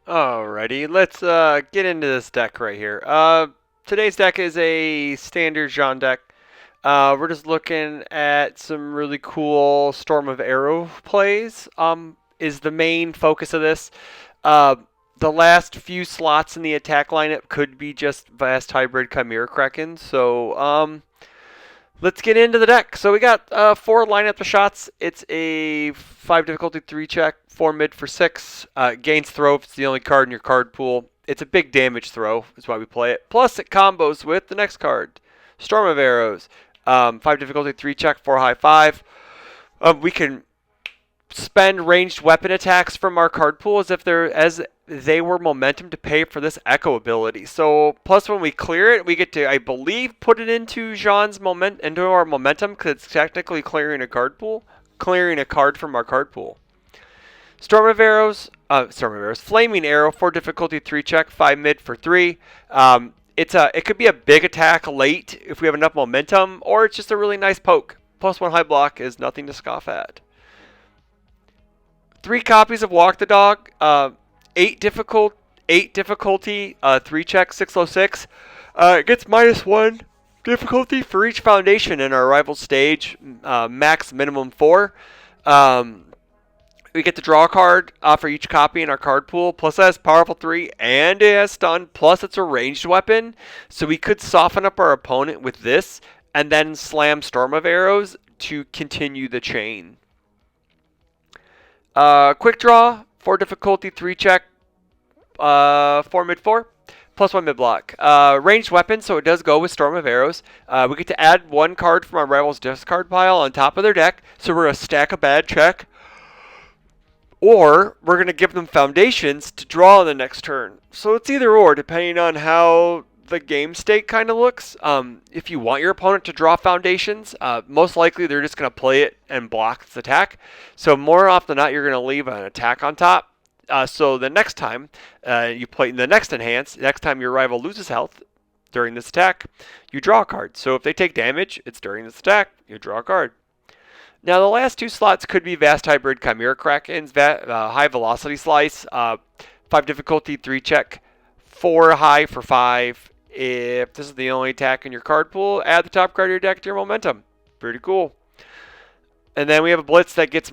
Alrighty, let's get into this deck right here. Today's deck is a standard Jean deck. We're just looking at some really cool Storm of Arrow plays. Is the main focus of this. Uh, the last few slots in the attack lineup could be just Vast Hybrid Chimera Kraken. So let's get into the deck. So we got 4 lineup of shots. It's a 5 difficulty 3 check, 4 mid for 6. Gains throw if it's the only card in your card pool. It's a big damage throw, is why we play it. Plus it combos with the next card, Storm of Arrows. 5 difficulty 3 check, 4 high 5. We can spend ranged weapon attacks from our card pool as they were momentum to pay for this echo ability. So plus when we clear it, we get to, I believe, put it into into our momentum because it's technically clearing a card from our card pool. Storm of Arrows, Flaming Arrow, 4 difficulty 3 check, 5 mid for 3. It could be a big attack late if we have enough momentum, or it's just a really nice poke. Plus 1 high block is nothing to scoff at. 3 copies of Walk the Dog, 8 difficulty, 3 check, 606. It gets -1 difficulty for each foundation in our rival stage, max minimum 4. We get to draw a card for each copy in our card pool. Plus it has powerful 3 and it has stun. Plus it's a ranged weapon, so we could soften up our opponent with this and then slam Storm of Arrows to continue the chain. Quick draw, 4 difficulty, 3 check, 4 mid 4, plus 1 mid block. Ranged weapon, so it does go with Storm of Arrows. We get to add 1 card from our rival's discard pile on top of their deck, so we're going to stack a bad check. Or we're going to give them foundations to draw on the next turn. So it's either or, depending on how the game state kind of looks. If you want your opponent to draw foundations, most likely they're just going to play it and block its attack. So more often than not, you're going to leave an attack on top. So the next time you play the next time your rival loses health during this attack, you draw a card. So if they take damage, it's during this attack, you draw a card. Now the last 2 slots could be Vast Hybrid Chimera Krakens, High Velocity Slice, 5 difficulty, 3 check, 4 high for 5. If this is the only attack in your card pool, add the top card of your deck to your momentum. Pretty cool. And then we have a blitz that gets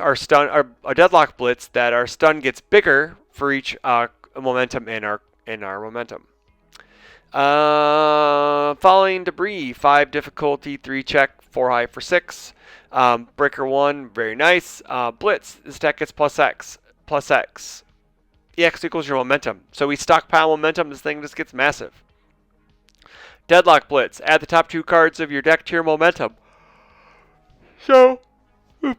our stun, a deadlock blitz that our stun gets bigger for each momentum in our momentum. Following debris, 5 difficulty, 3 check, 4 high for 6. Breaker 1, very nice. Blitz, this deck gets plus X. EX equals your momentum. So we stockpile momentum, this thing just gets massive. Deadlock Blitz, add the top 2 cards of your deck to your momentum. So,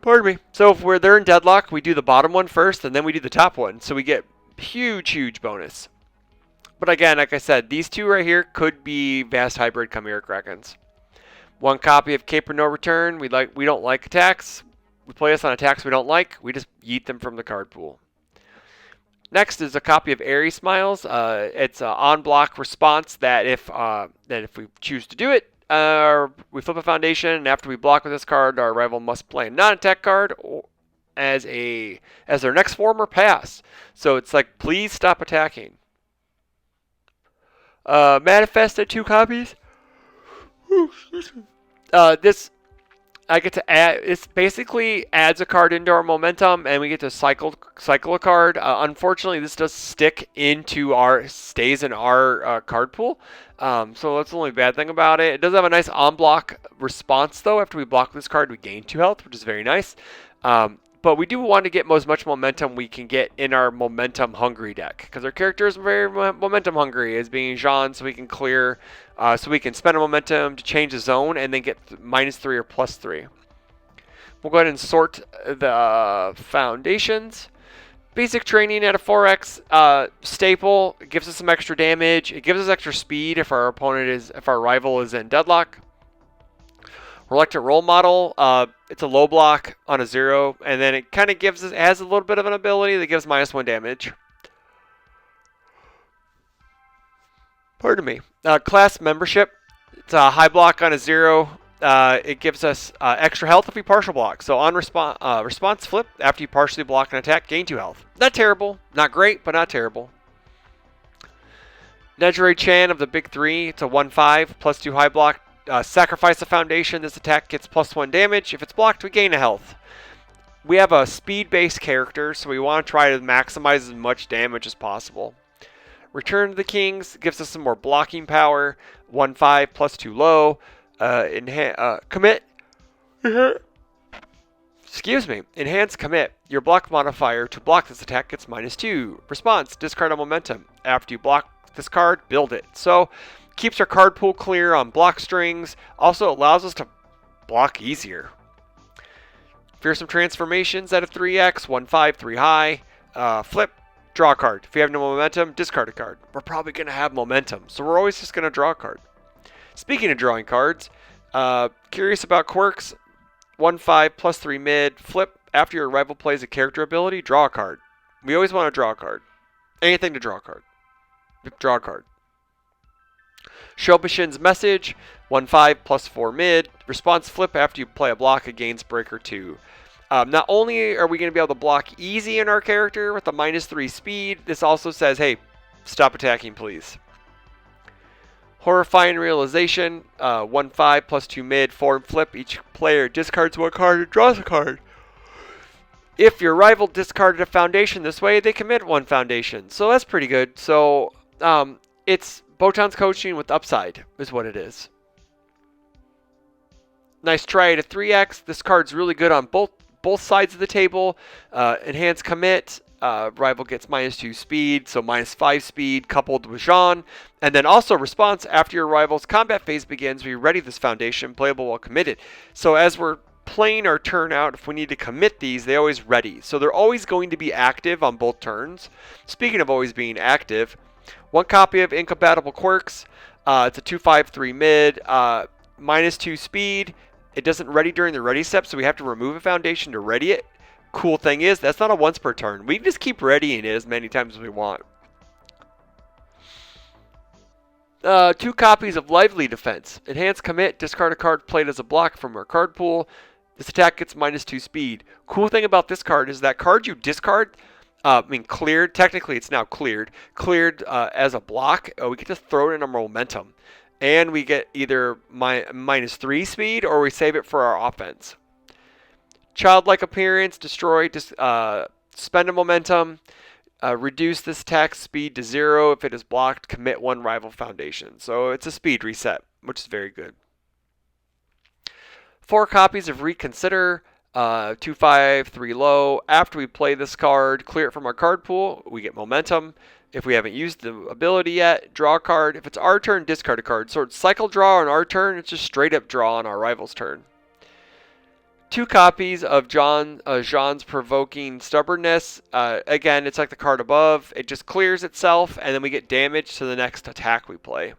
pardon me. So if they're in deadlock, we do the bottom one first, and then we do the top one. So we get huge bonus. But again, like I said, these 2 right here could be Vast Hybrid Chimera Krakens. 1 copy of Caper No Return. We don't like attacks. We play us on attacks we don't like. We just yeet them from the card pool. Next is a copy of Airy Smiles. It's an on-block response that if we choose to do it, we flip a foundation, and after we block with this card, our rival must play a non-attack card as their next form or pass. So it's like, please stop attacking. Manifested 2 copies. This I get to add. It basically adds a card into our momentum, and we get to cycle a card. Unfortunately, this does stays in our card pool. So that's the only bad thing about it. It does have a nice on-block response, though. After we block this card, we gain 2 health, which is very nice. But we do want to get as much momentum we can get in our momentum hungry deck, because our character is very momentum hungry, as being Jean, so we can clear, so we can spend a momentum to change the zone and then get -3 or +3. We'll go ahead and sort the foundations. Basic training at a 4x staple. It gives us some extra damage. It gives us extra speed if our rival is in deadlock. Reluctant Role Model, it's a low block on a 0, and then it kind of has a little bit of an ability that gives -1 damage. Pardon me. Class Membership, it's a high block on a 0, It gives us extra health if we partial block. So on response flip, after you partially block an attack, gain 2 health. Not terrible. Not great, but not terrible. Nejire Chan of the big 3. It's a 1/5 plus 2 high block. Sacrifice the foundation. This attack gets +1 damage. If it's blocked, we gain a health. We have a speed-based character, so we want to try to maximize as much damage as possible. Return to the Kings gives us some more blocking power. 1/5 plus 2 low. Commit. Excuse me. Enhance commit. Your block modifier to block this attack gets -2. Response. Discard a momentum. After you block this card, build it. So keeps our card pool clear on block strings. Also allows us to block easier. Fearsome transformations at a 3x, 1/5, 3 high. Flip, draw a card. If you have no momentum, discard a card. We're probably going to have momentum, so we're always just going to draw a card. Speaking of drawing cards, curious about quirks. 1/5 plus 3 mid. Flip, after your rival plays a character ability, draw a card. We always want to draw a card. Anything to draw a card. Draw a card. Shobishin's Message, 1/5 plus 4 mid. Response flip after you play a block against Breaker 2. Not only are we going to be able to block easy in our character with a -3 speed, this also says, hey, stop attacking, please. Horrifying Realization, 1/5 plus 2 mid, form flip. Each player discards 1 card and draws a card. If your rival discarded a foundation this way, they commit 1 foundation. So that's pretty good. So it's Botan's coaching with upside is what it is. Nice try at a 3x. This card's really good on both sides of the table. Enhanced commit. Rival gets -2 speed, so -5 speed coupled with Jean. And then also response after your rival's combat phase begins, we ready this foundation, playable while committed. So as we're playing our turn out, if we need to commit these, they always ready. So they're always going to be active on both turns. Speaking of always being active, 1 copy of Incompatible Quirks. It's a 2/5/3 mid, -2 speed. It doesn't ready during the ready step, so we have to remove a foundation to ready it. Cool thing is, that's not a once per turn. We can just keep readying it as many times as we want. 2 copies of Lively Defense. Enhanced commit, discard a card played as a block from our card pool. This attack gets -2 speed. Cool thing about this card is that card you discard, cleared, technically it's now cleared as a block, we get to throw it in our momentum. And we get either -3 speed or we save it for our offense. Childlike Appearance, destroy, spend a momentum, reduce this attack's speed to 0 if it is blocked, commit 1 rival foundation. So it's a speed reset, which is very good. 4 copies of Reconsider, 2/5/3 low. After we play this card, clear it from our card pool, we get momentum. If we haven't used the ability yet, draw a card. If it's our turn, discard a card. So it's cycle draw on our turn, it's just straight up draw on our rival's turn. 2 copies of Jean's Provoking Stubbornness. Again, it's like the card above. It just clears itself, and then we get damage to the next attack we play.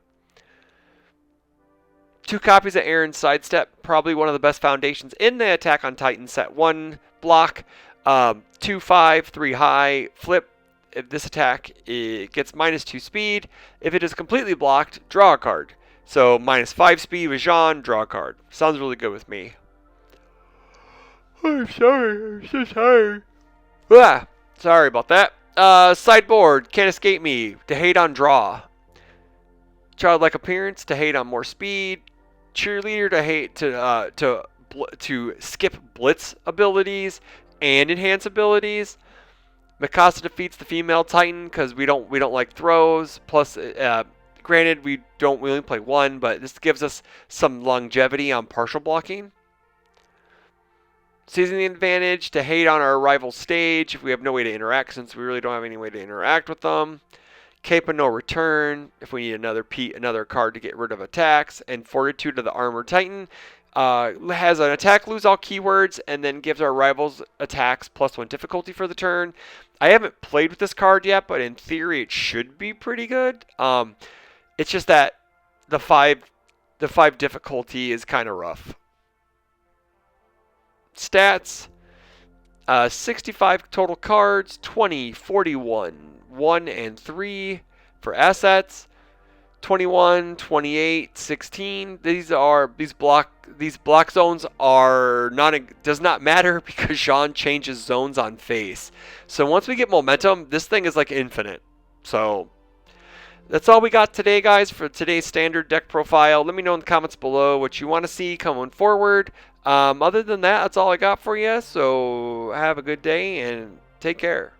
2 copies of Aaron's Sidestep. Probably one of the best foundations in the Attack on Titan set 1 block. 2/5/3 high. Flip. If this attack it gets -2 speed. If it is completely blocked, draw a card. So -5 speed with Jean, draw a card. Sounds really good with me. I'm sorry, I'm so tired. Sorry about that. Sideboard, Can't Escape Me, to hate on draw. Childlike Appearance, to hate on more speed. Cheerleader, to hate to skip blitz abilities and enhance abilities. Mikasa defeats the female Titan because we don't like throws. Plus, granted we only play 1, but this gives us some longevity on partial blocking. Seizing the Advantage, to hate on our rival stage if we have no way to interact, since we really don't have any way to interact with them. Cape of No Return, if we need another card to get rid of attacks. And Fortitude of the Armored Titan has an attack lose all keywords and then gives our rivals attacks +1 difficulty for the turn. I haven't played with this card yet, but in theory it should be pretty good. It's just that the 5 difficulty is kind of rough. Stats, 65 total cards, 20, 41, 1, and 3 for assets, 21, 28, 16. These block zones are not does not matter because Jean changes zones on face. So once we get momentum, this thing is like infinite. So that's all we got today, guys, for today's standard deck profile. Let me know in the comments below what you want to see coming forward. Other than that, that's all I got for you. So have a good day and take care.